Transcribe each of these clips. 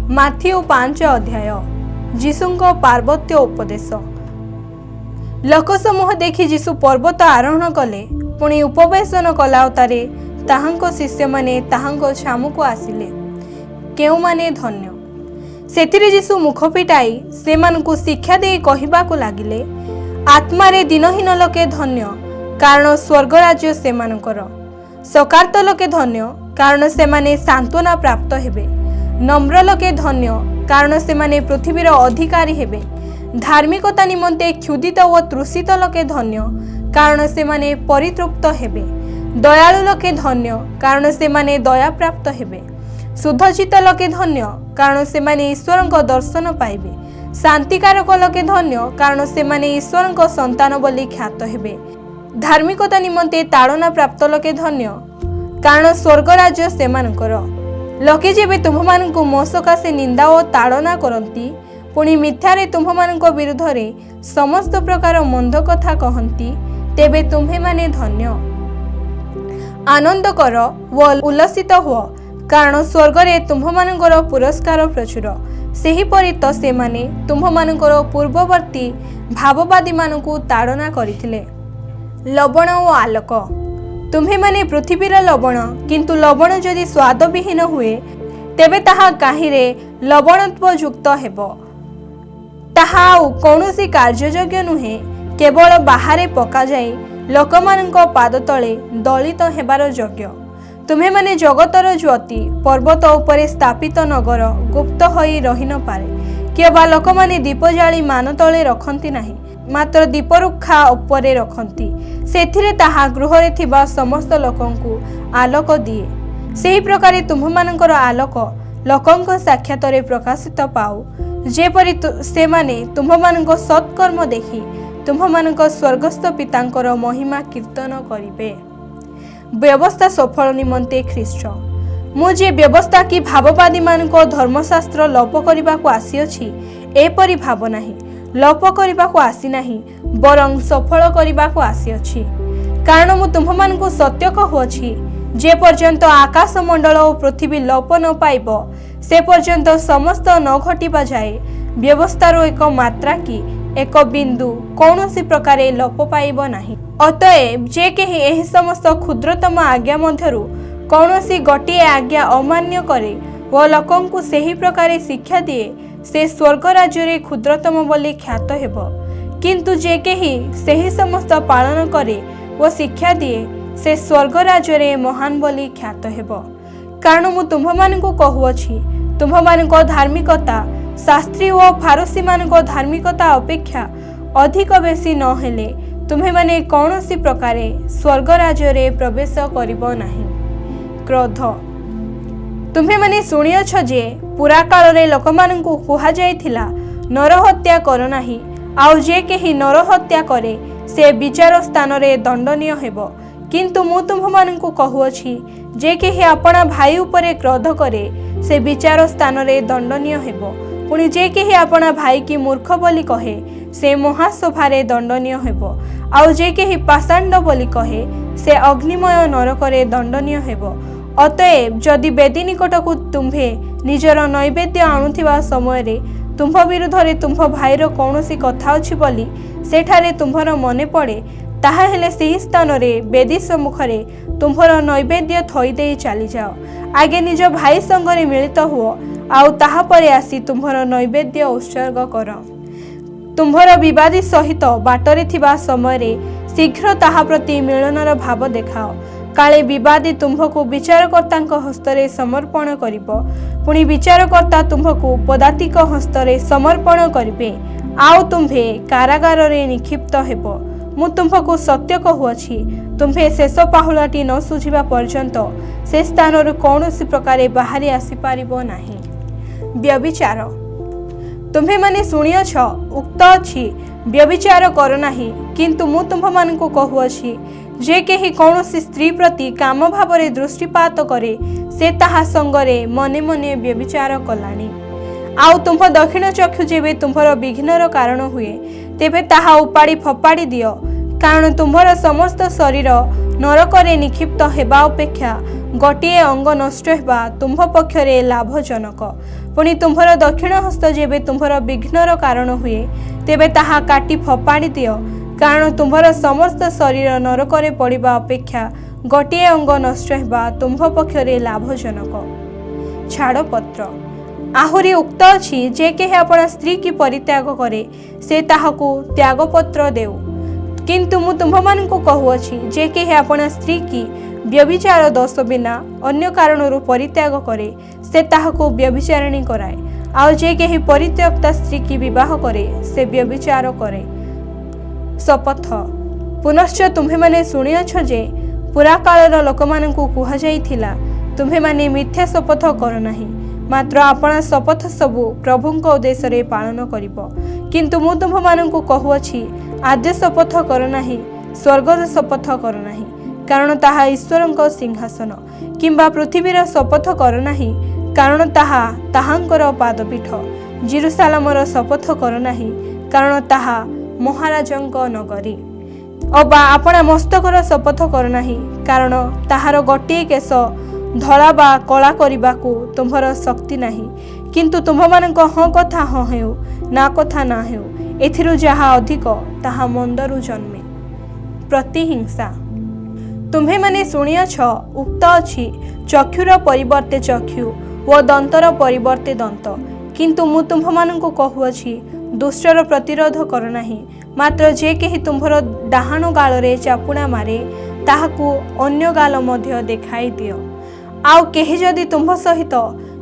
माथियो 5 अध्याय जीशुंको पार्वत्य उपदेश। लोक समूह देखि जीशु पर्वत आरोहण कले, पुणी उपवेशन कलावतारे ताहांको शिष्य माने ताहांको छामुको आसिले। केउ माने धन्य। सेथिरे जीशु मुख फिटाई सेमानकु शिक्षा दे कहिबाकु लागिले, आत्मारे दिनहीन लोके धन्य, कारण स्वर्ग राज्य सेमानकर। सकार्त लोके धन्य, कारण सेमाने सांत्वना प्राप्त हेबे। नम्र लोके धन्य, कारण सेमाने पृथ्वीर अधिकारी हेबे। धार्मिकता निमंते क्षुदित व तृषित लोके धन्य, कारण सेमाने परितृप्त हेबे। दयालु लोके धन्य, कारण सेमाने दया प्राप्त हेबे। शुद्धचित्त लोके धन्य, कारण सेमाने ईश्वरଙ୍କ दर्शन पाइबे। शांतिकारक लोके धन्य, कारण सेमाने ईश्वरଙ୍କ संतान बोली ख्यात हेबे। धार्मिकता निमंते ताड़ना प्राप्त लोके धन्य, कारण स्वर्ग राज्य सेमानकर। लोके जेबे तुम्हमानंकु मो सकाशे निंदा और ताड़ना करती, पुणी मिथ्यारे तुम्हमानंको विरुद्धरे समस्त प्रकार मंद कथा कहती, तेबे तुम्हे माने धन्य। आनंद कर व उल्लसित हुओ, कारण स्वर्गरे तुम्हमानंकर पुरस्कार प्रचुर। सेहीपरि तो सेमाने तुम्हमानंकर पूर्ववर्ती भाववादी मानंकु ताड़ना करिथिले। लवण और आलोक। तुम्हे माने पृथ्वीर लवण, किंतु लवण जदि स्वाद विहीन हुए, तेबे ताहा काहिरे लवणत्व युक्त हेबो। ताहा कौनसी कार्ययोग्य नुहे, केवल बाहरे पका जाई लोकमानंको पाद तले दलित हेबार योग्य। तुम्हे माने जगतर ज्योति, पर्वत उपरे स्थापित नगर गुप्त होई रही न पारे। केबा लोकमाने दीप जाली मान तले रखंती नाही, मात्र दीपरुखा उपरे रखंती, सेथिरे ताहा गृहरे थिबा समस्त लोकंकु आलोक दिए। सेही प्रकारे तुम्हमानंकर आलोक लोकंक साक्षातरे प्रकाशित पाऊ, जेपरि सेमाने तुम्हमानंक सत्कर्म देखि तुम्हमानंक स्वर्गस्थ पितांकर महिमा कीर्तन करिबे। व्यवस्था सफल निमंते ख्रीष्ट। मुझे व्यवस्था की भाववादी मानक धर्मशास्त्र लोप करबाकू आसीअछि, एपरि भाव नाही। लोप करबाकू आसी नाही, बरं सफल करबाकू आसीअछि। कारण मु तुम्हमानकु सत्य कहुअछि, जे पर्यंत आकाश मंडल और पृथ्वी लोप न पाइब, से पर्यंत समस्त न घटिबा जाए व्यवस्थार एक मात्रा की एक बिंदु कौनसी प्रकारे लोप पाइब नाही। अतएव जे केही एही समस्त क्षुद्रतम आज्ञा मध्यरु कौनसी गोटिए आज्ञा अमान्य करे व लोकंकु सेही प्रकारे शिक्षा दिए, से स्वर्ग राज्य क्षुद्रतम बोली ख्यात हेब। किंतु जे केही सेही समस्त पालन करे व शिक्षा दिए, से स्वर्ग राज्य महान बोली ख्यात हेब। कारण मु तुम्हमानंकु कहुअछि, तुम्हमानंको धार्मिकता शास्त्री व फारसी मानंको धार्मिकता अपेक्षा अधिक बेसी न हेले तुम्हे माने कौनसी प्रकारे स्वर्ग राज्य प्रवेश करिबो नाही। क्रोध। तुम्हे माने शुणियछ जे पुरा काल रे लोकमानंकु कुहा जायथिला, नरहत्या कर नाही, आउ जे केही नरहत्या करे से विचार स्थान रे दंडनीय हेबो। किंतु मु तुम्हमानंकु कहुअछि, जे केही आपणा भाई उपरे क्रोध करे से विचार स्थान रे दंडनीय हेबो। पुणी जे केही आपणा भाई की मूर्ख बोली कहे, से महासभारे दंडनीय हेबो। आउ जे केही पाषांड बोली कहे, से अग्निमय नरकरे दंडनीय हेबो। अतएव जदि बेदी निकटकू तुम्हे निजर नैवेद्य आणुथिबा समय तुम्भ विरुद्धरे तुम्भ भाईर कौनसी कथा अछि बोली सेठारे तुम्भर मने पड़े, ताहा हेले सेही स्थान रे बेदी सम्मुखरे तुम्भर नैवेद्य थई देई चली जाओ। आगे निज भाई संगरे मिलित हुओ, आउ ताहा परे आसी तुम्भर नैवेद्य उत्सर्ग कर। तुम्भर विवादी सहित बाटरे थिबा समय शीघ्र ताहा प्रति मिलनर भाव देखाओ। काले विवादी तुम्भको विचारकर्ता हस्तरे समर्पण करिब, पुणी विचारकर्ता तुम्भको पदातिक हस्तरे समर्पण करिबे, आउ तुम्भे कारागार रे निक्षिप्त हेब। मु तुम्भको सत्य कहुअछि, तुम्भे शेष पाहुलाटी न सुझिबा पर्यंत से स्थानरु कौनसी प्रकारे बाहरी आसी पारिबो नाही। व्यभिचार। तुम्हे माने शुणियछ, उक्त अछि, व्यभिचार कर नाही। किंतु मु तुम्भमानंकु कहुअछि, जे केही कौनसी स्त्री प्रति काम भावरे दृष्टिपात करे, से ताहा संगरे मने मने व्यभिचार कलानी। आउ तुम्भ दक्षिण चक्षु जेबे तुम्भर विघ्नर कारण हुए, तेबे ताहा उपाड़ी फपाड़ी दियो, कारण तुम्हार समस्त शरीर नरकरे निक्षिप्त हेबा अपेक्षा गोटे अंग नष्ट हेबा तुम्भ पक्षरे लाभजनक। पुणी तुम्हार दक्षिण हस्त जेबे तुम्हार विघ्नर कारण हुए तेबे ताहा काटी फपाड़ी दियो, कारण तुम्हार समस्त शरीर नरकरे पड़िबा अपेक्षा गोटे अंग नष्ट हेबा तुम्भ पक्षरे लाभजनक। छाड़पत्र आहुरी उक्त अछि जे केहे आपण स्त्री की परित्याग करे से ताहाकू त्यागपत्र देउ, किंतु मु तुम्भमानंकु कहुअछि जे केहे आपण स्त्री की व्यभिचार दोष बिना अन्य कारणरू परित्याग करे से ताहाकू व्यभिचारिणी कराए, आउ जे केही परित्यक्ता स्त्री की विवाह करे से व्यभिचार करे। शपथ पुनश्च तुम्हे माने शुणिअछ जे पुरा कालर लोकमानंकु कुहा जाइथिला तुम्हे माने मिथ्या शपथ कर नाही, मात्र आपण शपथ सबु प्रभुंक उद्देश्य रे पालन करिबो। किंतु मु तुम्भमानंकु कहुअछि आद्य शपथ कर नाही, स्वर्गर शपथ कर नाही, कारण ताहा ईश्वरंक सिंहासन, किंबा पृथ्वीर शपथ कर नाही, कारण ताहा ताहांकर पादपीठ, जेरुसालेमर शपथ कर नाही, कारण ताहा महाराजंक नगरी, अबा आपण मस्तकर शपथ कर नाही, कारण ताहार गोटे केश धला बा कला करबाकू तुम्हार शक्ति नाही, किंतु तुम्भमानंक हाँ कथा हाँ हेउ ना कथा ना हेउ, एथिरु जहा अधिक ताहा मंदरु जन्मे। प्रतिहिंसा तुम्हे माने शुणिअछ उक्त अछि चक्षुर परिवर्ते चक्षु व दंतर परिवर्ते दंत, किंतु मु तुम्भमानंकु कहुअछि दुष्टर प्रतिरोध कर नाही, मात्र जे केही तुम्भर डाहाण गालरे चापुड़ा मारे ताहाकू अन्य गाल मध्य देखाई दियो। आउ केही जदि तुम्भ सहित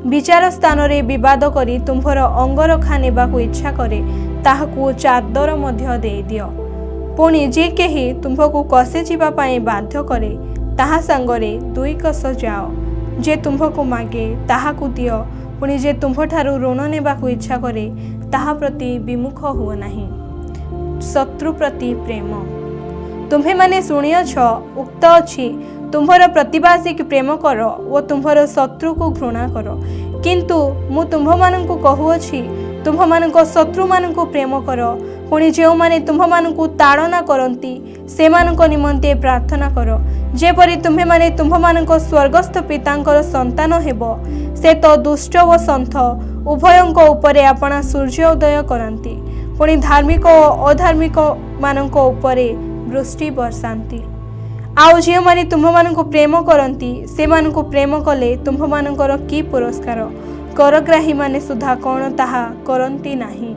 विचार स्थान रे विवाद करी तुम्भर अंगरखा नेबाकू इच्छा करे ताहाकू चादर मध्य दे दियो। पुणी जे केही तुम्भकू कसे जीवा पाए बाध्य करे ताहा सांगरे दुई कस जाओ, जे तुम्भकू मागे ताहाकू दियो, पुणी जे तुम्भठारू ऋण नेबाकू इच्छा करे ताहा प्रति विमुख हुओ नाही। शत्रु प्रति प्रेम तुम्हे माने शुणिअछ उक्त अछि तुम्भर प्रतिवासी की प्रेम कर ओ तुम्भर शत्रु को घृणा कर, किंतु मु तुम्भमानंकु कहुअछि तुम्भमानंक शत्रु मानंकु प्रेम कर, पुणी जो माने तुम्भमानंकु ताड़ना करंती सेमानंक निमंते प्रार्थना कर, जेपरि तुम्हे माने तुम्भमानंक स्वर्गस्थ पितांकर संतान हेबो, से तो दुष्ट व सन्थ उभयंक उपरे आपणा सूर्य उदय करंती, पुणी धार्मिक और अधार्मिक मानंक उपरे वृष्टि बरसांती। आउ जे माने तुम्भमानंकु प्रेम करंती सेमानंकु प्रेम कले तुम्भमानंकर की पुरस्कार, करग्राही माने सुधा कोन ताहा करंती नाही।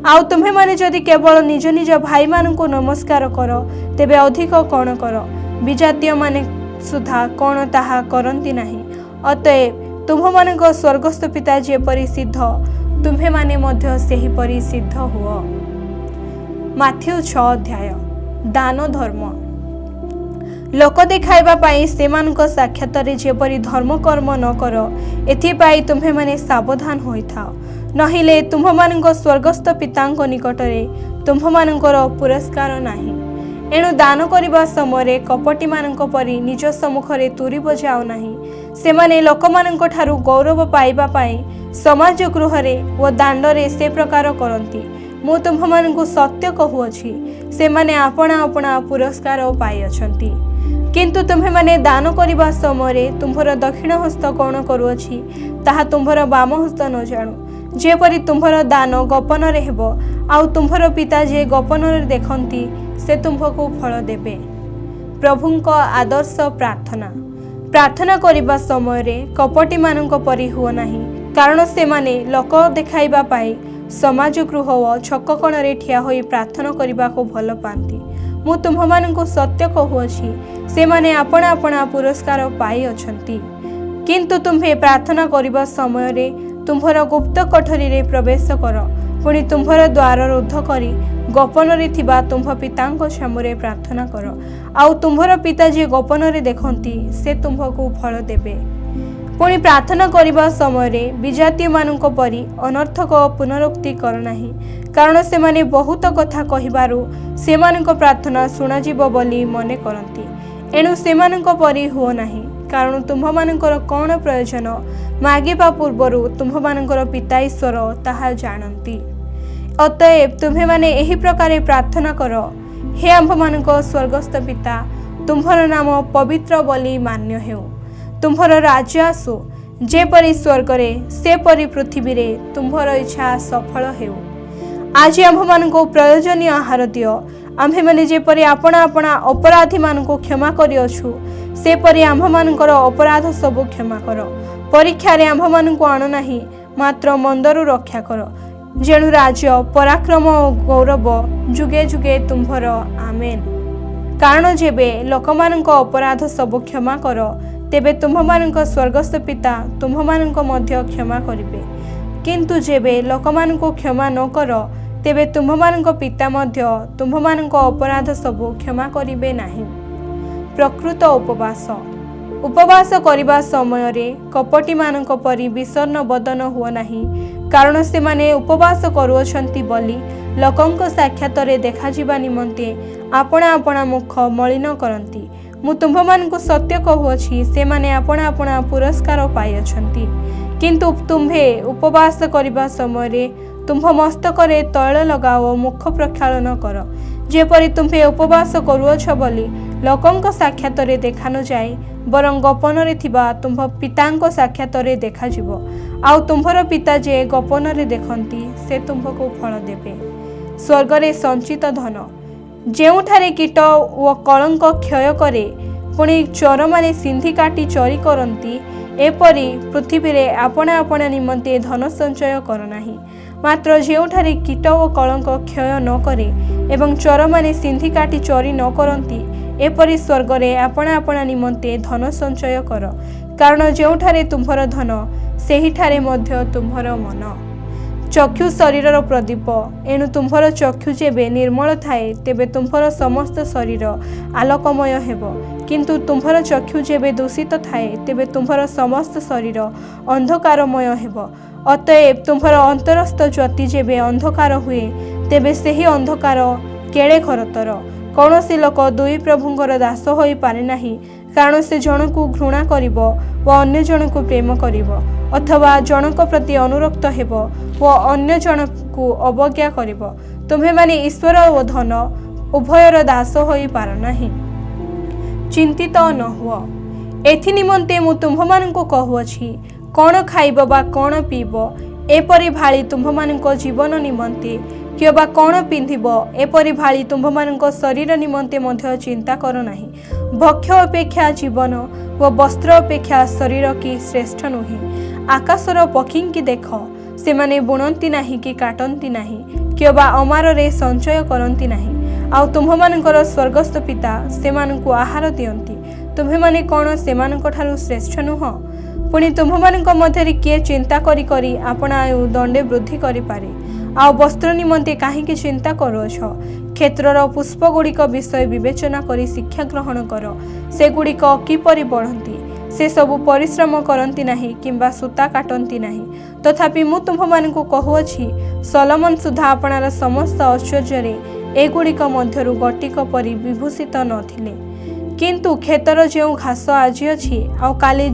आउ तुम्हे माने जदि केवल निज निज भाई मानंकु नमस्कार कर तेबे अधिक कोन कर, विजातीय माने सुधा कोन ताहा करंती नाही। अतएव तुम्भमानंक स्वर्गस्थ पिता जेपरि सिद्ध तुम्हे माने मध्य सेही परि सिद्ध हुओ। माथ्यू 6 अध्याय दान धर्म लोक देखाइबा पाई सेमानक साक्षात जेपरि धर्म कर्म न कर, एथिपाई तुम्हे माने सावधान होइथाओ, नहिले तुम्भमानक स्वर्गस्थ पितांक निकटरे तुम्भमानकर पुरस्कार नाही। एणु दान करिबा समय कपटी मानक परि निज सम्मुखरे तुरी बजाओ नाही, सेमाने लोकमानक ठारू गौरव पाइबा पाई समाज गृहरे व दांडरे से प्रकार करंती। मु तुम्भमानंकु सत्य कहुअछि सेमाने आपणा आपणा पुरस्कार पाइअछंती, किंतु तुम्हे माने दान करिबा समय तुम्भर दक्षिण हस्त कोण करुअछि ताहा तुम्भर बाम हस्त न जाणु, जेपरि तुम्भर दान गोपन रे हेबो, आउ तुम्भर पिता जे गोपन रे देखंती से तुम्भको फल देबे। प्रभुंक आदर्श प्रार्थना प्रार्थना करिबा समय कपटी मानंक परि हुओ नाही, कारण से माने लोक देखाइबा पाई समाज गृह व छक कोणरे ठिया होई प्रार्थना करिबा को भल पांती। मु तुम्भमानंकु सत्य कहुअछि सेमाने आपणा आपणा पुरस्कार पाई अछंती, किंतु तुम्हे प्रार्थना करिबा समय रे तुम्भर गुप्त कोठरी रे प्रवेश कर, पुणी तुम्भर द्वार रुद्ध करी गोपन रे थिबा तुम्भ पितांक सामने प्रार्थना कर, आउ तुम्भर पिता जे गोपन रे देखंती से तुम्भको फल देबे। पुणी प्रार्थना करिबा समय रे विजातीय मानक परि अनर्थक पुनरुक्ति कर नाही, कारण सेमाने बहुत कथा कहिबारु सेमानक प्रार्थना शुणाजिब बोली मने करंती। एणु सेमानक परि हुओ नाही, कारण तुम्भमानकर कौन प्रयोजन मागिबा पूर्वरु तुम्भमानकर पिता ईश्वर ताहा जानती। अतएव तुम्हे माने एही प्रकारे प्रार्थना कर, हे आम्भमानक स्वर्गस्थ पिता तुम्भर नाम पवित्र बोली मान्य हेउ। तुम्भर राज्य आसु जेपरि स्वर्गरे सेपरि पृथ्वी रे तुम्भर इच्छा सफल हेउ। आज आम्भमानक प्रयोजनीय आहार दियो। आम्भे माने जेपरि आपणा आपणा अपराधी मानक क्षमा करिअछु सेपरि आम्भमानकर अपराध सब क्षमा कर। परीक्षा रे आम्भमानक आण नाही मात्र मंदरु रक्षा कर। जेणु राज्य पराक्रम और गौरव जुगे जुगे तुम्भर आमेन। कारण जेबे लोकमानक अपराध सब क्षमा कर तेबे तुम्भमानक स्वर्गस्थ पिता तुम्भमानक मध्य क्षमा करिवे। किंतु जेबे लोकमानक क्षमा न कर तेबे तुम्भमानक पिता मध्य तुम्भमानक अपराध सब क्षमा करिवे नाही। प्रकृत उपवास उपवास करिबा समय रे कपटी मानक परि विषण्ण बदन हुओ नाही। कारण से माने उपवास करुअछंती बोली लोकंक साक्षात रे देखा जिबा निमंते आपणा आपणा मुख मलिन करंती। मु तुम्भमानकु सत्य कहुअछि से माने आपणा आपणा पुरस्कार पाइअछंती। किंतु तुम्भे उपवास करिबा समय रे तुम्भ मस्तक रे तैल लगाओ मुख प्रक्षालन कर। जेपरि तुम्भे उपवास करुअछ बोली लोकंक साक्षात रे देखा न जाए बरं गोपन रे थिबा तुम्भ पितांक साक्षात रे देखा जिवो। आउ तुम्भर पिता जे गोपन रे देखंती से तुम्भको फल देबे। स्वर्ग रे संचित धन जेउठारे कीट ओ कलंक क्षय करे पुणी चोर माने सिंधी काटी चोरी करंती एपरि पृथ्वी रे आपणा आपणा निमंते धन संचय कर नाही। मात्र जेउठारे कीट ओ कलंक क्षय न करे एवं चोर माने सिंधी काटी चोरी न करंती एपरि स्वर्ग रे आपणा आपणा निमंते धन संचय कर। कारण जेउठारे तुम्भर धन सेहिठारे मध्य तुम्भर मन। चक्षु शरीर प्रदीप एणु तुम्भर चक्षु जेबे निर्मल थाए तेबे तुम्भर समस्त शरीर आलोकमय हेबो। किंतु तुम्भर चक्षु जेबे दूषित थाए तेबे तुम्भर समस्त शरीर अंधकारमय हेबो। अतएव तुम्भर अंतरस्थ ज्योति जेबे अंधकार हुए तेबे सेही अंधकार केळे घरतर। कौनसी लोक दुई प्रभुंकर दास होई पारे नाही। कारण से जनकु घृणा करिबो व अन्य जनकु प्रेम करिबो अथवा जनक प्रति अनुरक्त हेबो व अन्य जनकु अवज्ञा करिबो। तुम्हे माने ईश्वर ओ धन उभयर दास होई पार नाही। चिंतित न हुओ। एथि निमंते मु तुम्भमानंकु कहुअछि कौन खाइब बा कौन पीब एपरि भाली तुम्भमानंक जीवन निमंते किए बा कौन पिंधिब एपरि भाली तुम्भमानंक शरीर निमंते मध्य चिंता कर नाही। भक्ष्य अपेक्षा जीवन व वस्त्र अपेक्षा शरीर की श्रेष्ठ नुहे। आकाशर पक्षी की देख से माने बुणंती नाही कि काटंती नाही किए बा अमार रे संचय करंती नाही। आउ तुम्भमानंकर स्वर्गस्थ पिता सेमानंकु आहार दियंती। तुम्हे माने कौन सेमानंक ठारु श्रेष्ठ नुह? पुणी तुम्भमानंक मध्यरे किए चिंता करी करी आपणा आयु दंडे वृद्धि करि पारे। आ वस्त्र निमंते काहींकि चिंता करुअछ? क्षेत्रर पुष्प गुड़िक विषय विवेचना करी शिक्षा ग्रहण कर। से गुड़िक किपरि बढ़ंती से सबु परिश्रम करंती नाही किंबा सूता काटंती नाही। तथापि मु तुम्भमानंकु कहुअछि सलोमन सुधा आपणार समस्त ऐश्वर्य एगुड़िक मध्यरु गटिक परि विभूषित नथिले। किंतु खेतर जेउ घास आजि अछि आ काली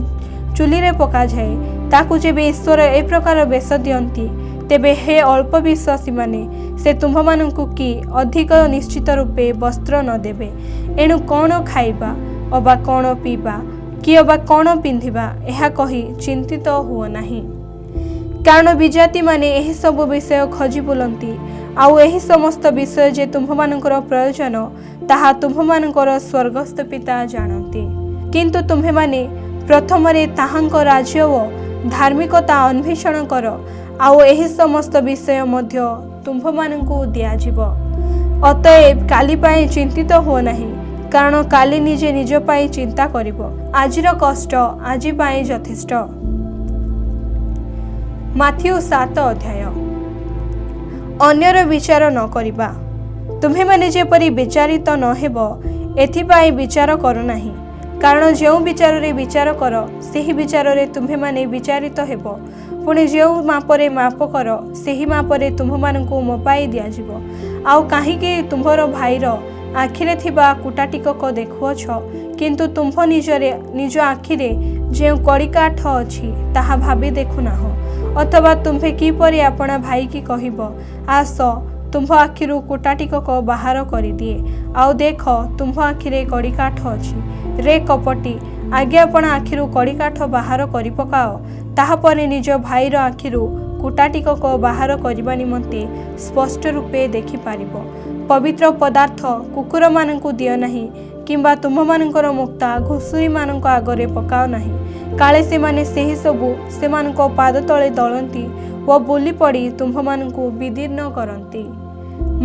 चुली रे पका जाए ताकू जेबे ईश्वर ए प्रकार बेश दियंती तेबे हे अल्प विश्वासी माने से तुम्भमानंकु कि अधिक निश्चित रूपे वस्त्र न देबे। एणु कौन खाइबा अबा कौन पीबा कि अबा कौन पिंधिबा एहा कही चिंतित हुओ नाही। कारण विजाति माने एही सब विषय खोजी बुलंती आउ एही समस्त विषय जे तुम्भमानंकर प्रयोजन ताहा तुम्भमानंकर स्वर्गस्थ पिता जानती। किंतु तुम्हे माने प्रथमरे ताहांक राज्य व धार्मिकता अन्वेषण कर आउ एही समस्त विषय मध्य तुम्भमानंकु दियाजिबो। अतएव काली पाई चिंतित हो नाही। कारण काली निजे निज पाई चिंता करिबो। आजिर कष्ट आजि पाई यथेष्ट। माथ्यू 7 अध्याय। अन्यर विचार न करिबा। तुम्हे माने जेपरि विचारित न हेबो एथिपाई विचार करो नाही। कारण जो विचार रे विचार कर सेही विचार रे तुम्हे माने विचारित हेबो। पुणे जो मापरे माप कर सेही मापरे तुम्भमानंकु मपाई दियाजिबो। आउ काहीकि तुम्भर भाईर आखिरे थिबा कुटाटिकक देखुअछ किंतु तुम्भ निज आखिरे जे कड़िकाठ अछि ताहा भाबी देखु नाहो। अथवा तुम्हे किपरि आपणा भाई की कहिबो आस तुम्भ आखिरु कुटाटिकक बाहर करदिए। आउ देख तुम्भ आखिरे कड़ीकाठ अछि। रे कपटी, आगे आपण आखिरु कड़ीकाठ बाहर करि पकाओ, ताहापरे निज भाईर आखिरु कुटाटिकक बाहर करबा निमंते स्पष्ट रूपे देखि पारिबो। पवित्र पदार्थ कुकुर मानंकु दियो नाही, किंबा तुम्भ मानंकर मुक्ता घुसुरी मानंक आगरे पकाओ नाही। काले से माने सेही सबु सेमानंको पाद तळे दळंती व बोली पड़ी तुम्भ मानंकु विदीर्ण करंती।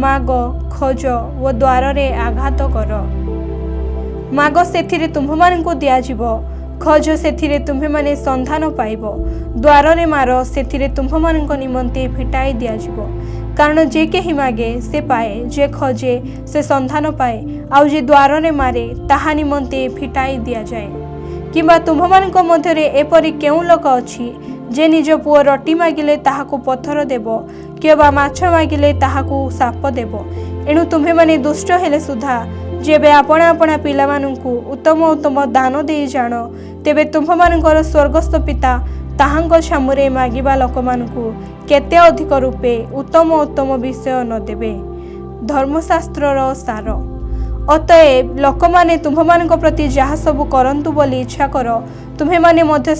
माग, खोज व द्वार रे आघात कर। माग सेथिरे तुम्भ मानंकु दिया जिवो, खोज सेथिरे तुम्भे माने संधान पाइबो, द्वार रे मार सेथिरे तुम्भ मानंक निमंते फिटाई दिया जिवो। कारण जे केहि मागे से पाए, जे खोजे से संधान पाए, आउ जे द्वार रे मारे ताहा निमंते फिटाई दिया जाए। किंबा तुम्भ मानंक मध्यरे एपरि केउ लोक अछि जे निज पुओ रोटी मागिले ताहाकु पत्थर देबो, किबा माछ मागिले ताहाकु साप देबो। एणु तुम्भे माने दुष्ट हेले सुधा जेबे आपणा आपणा पिला मानंकु उत्तम उत्तम दान देई जाण, तेबे तुम्भ मानंकर स्वर्गस्थ पिता ताहांक छामुरे मागिबा लोक मानंकु केते अधिक रूपे उत्तम उत्तम विषय न देबे। धर्मशास्त्रर सार। अतएव लोक माने तुम्भ मानंक प्रति जहा सब करंतु बोली इच्छा कर, तुम्हे माने मध्य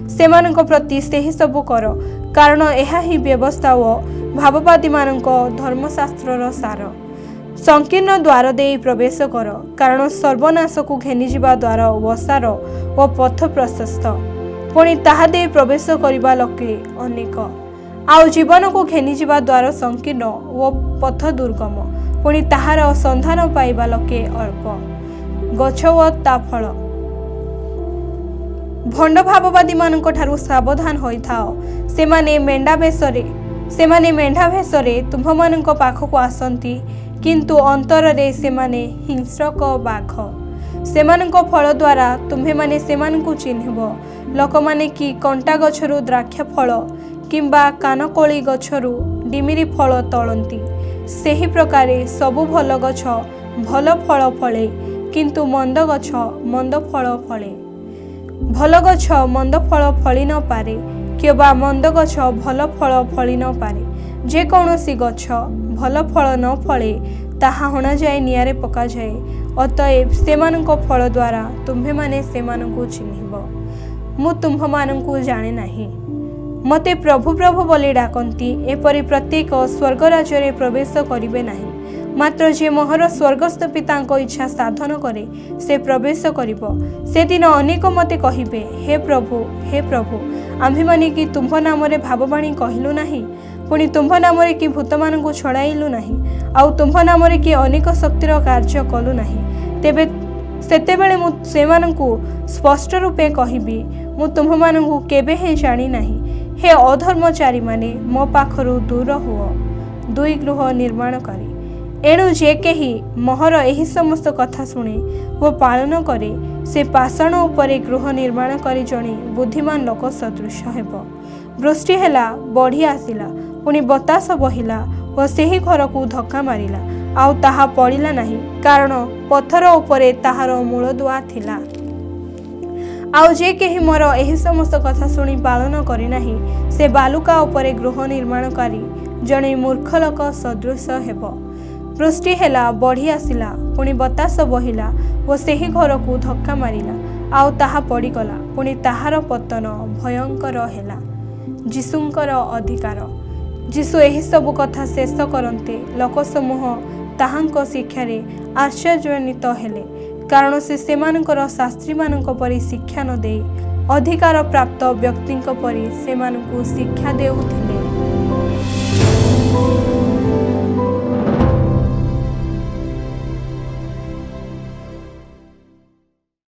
सेमानंक प्रति सेही सब कर, कारण एहा ही व्यवस्था व भाववादी मानंक धर्मशास्त्रर सार। संकीर्ण द्वार देई प्रवेश कर, कारण सर्वनाश को घेनी जिबा द्वार वसार व पथ प्रशस्त, पुणी ताहा देई प्रवेश करिबा लोके अनेक। आउ जीवन को घेनी जिबा द्वार संकीर्ण व पथ दुर्गम, पुणी ताहार संधान पाइबा लोके अल्प। गछ व ता फल। भंड भाववादी मानंक ठारु सावधान होइथाओ। सेमाने मेंढा भेषरे तुम्भ मानंक पाखकु आसंती, किंतु अंतर रे सेमाने हिंस्रक बाघ। सेमानंक फल द्वारा तुम्भे माने सेमानंकु चिन्हिबो। लोक माने कि कंटा गछरु द्राक्ष फल, किंबा कानकोली गछरु डिमिरी फल तळंती, सेही प्रकारे सबु भल गछ भल फल फळे, किंतु मंद गछ मंद फल फळे। भल गछ मंद फल फଳି न पारे, किबा मंद गछ भल फल फଳି न पारे। जे कौनसी गछ भल फल न फळे ताहा हणा जाए, नियारे पका जाए। अतएव सेमानंक फल द्वारा तुम्भे माने सेमानंकु चिन्हिबो। मु तुम्भ मानंकु जाने नाही, मते प्रभु प्रभु बोली डाकंती, एपरि प्रत्येक स्वर्ग राज्य रे प्रवेश करिवे नाही। मात्र जे मोहर स्वर्गस्थ पितांक इच्छा साधन करे से प्रवेश करिबो। से दिन अनेक मते कहिबे, हे प्रभु, आम्भे माने कि तुम्भ नाम रे भाववाणी कहिलु नाही, पुणी तुम्भ नाम रे कि भूत मानंकु छड़ाइलु नाही, आउ तुम्भ नाम रे कि अनेक शक्तिर कार्य कलु नाही। तेबे सेतेबेले मु सेमानंकु स्पष्ट रूपे कहिबी, मु तुम्भ मानंकु केबे हे जानि नाही। हे अधर्मचारी माने मो पाखरु दूर हुओ। 2 गृह निर्माणकारी। एणु जे केही मोहर एही समस्त कथा शुणे वो पालन करे, से पाषाण उपरे गृह निर्माण करी जणे बुद्धिमान लोक सदृश हेब। वृष्टि हेला, बढ़ी आसिला, पुणी बतास बहिला व सेही घर को धक्का मारिला, आउ ताहा पड़िला नाही, कारण पत्थर उपरे ताहार मूलदुआ थिला। आउ जे केही मोर एही समस्त कथा शुणी पालन करे नाही, से बालुका उपरे गृह निर्माणकारी जणे मूर्ख लोक सदृश हेब। वृष्टि हेला, बढ़ी आसिला, पुणी बतास बहिला व सेही घर को धक्का मारिला, आउ ताहा पड़ीगला, पुणी ताहार पतन भयंकर हेला। जीशुंकर अधिकार। जीशु एही सब कथा शेष करन्ते लोक समूह ताहांक शिक्षारे आश्चर्यान्वित हेले, कारण से सेमानकर शास्त्री मानक परि शिक्षा न दे अधिकार प्राप्त व्यक्तिंक परि सेमानकु शिक्षा देउथिले।